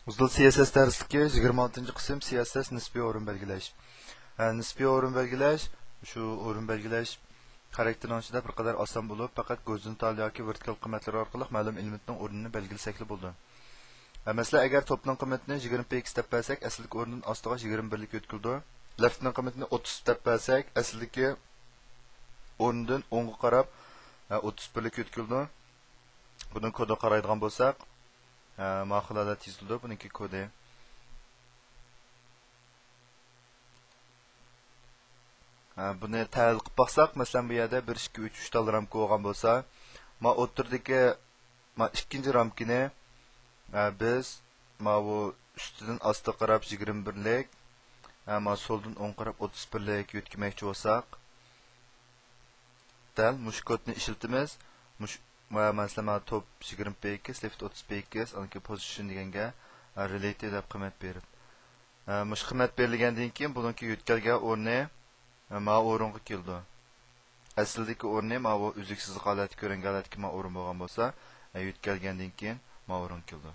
Uzun CSS darsligi 26 qism CSS nisbiy o'rin belgilash. Nisbiy o'rin belgilash, shu o'rin belgilash xarakterning ichida bir qadar oson bo'lib, faqat gorizontal yoki vertikal qiymatlar orqali ma'lum elementning o'rnini belgilasak bo'ldi. Masalan, agar topning qiymatini 20px deb bersak, asl o'rnining ostiga 21 lik o'tkildi. Leftning qiymatini 30 deb bersak, asliki o'rnidan 10 ga qarab 31 lik o'tkildi. Buni kodga qaraydigan bo'lsak, ma'qulada tizildi buniki kodi. Buni tahlil qilib baksak, masalan bu yerda 1 2 3 3 ta ramka bo'lgan bo'lsa, ma o'tirdagi ikkinchi ramkini biz bu ustidan ostiga qarab 21 lik, ma soldan 10 qarab 31 lik yo'tkamoqchi bo'lsak, dal mush kodni ishlatamiz. Masalan top 20px, left 30px, anki position deganga related deb qiymat berib. Mush qiymat berilgandan keyin buningki yo'tkalgan o'rni ma o'ringa keldi. Aslidagi o'rni ma bu uzuksiz holatda ko'ringan holatga ma o'rin bo'lgan bo'lsa, yo'tkalgandan keyin ma o'rin keldi.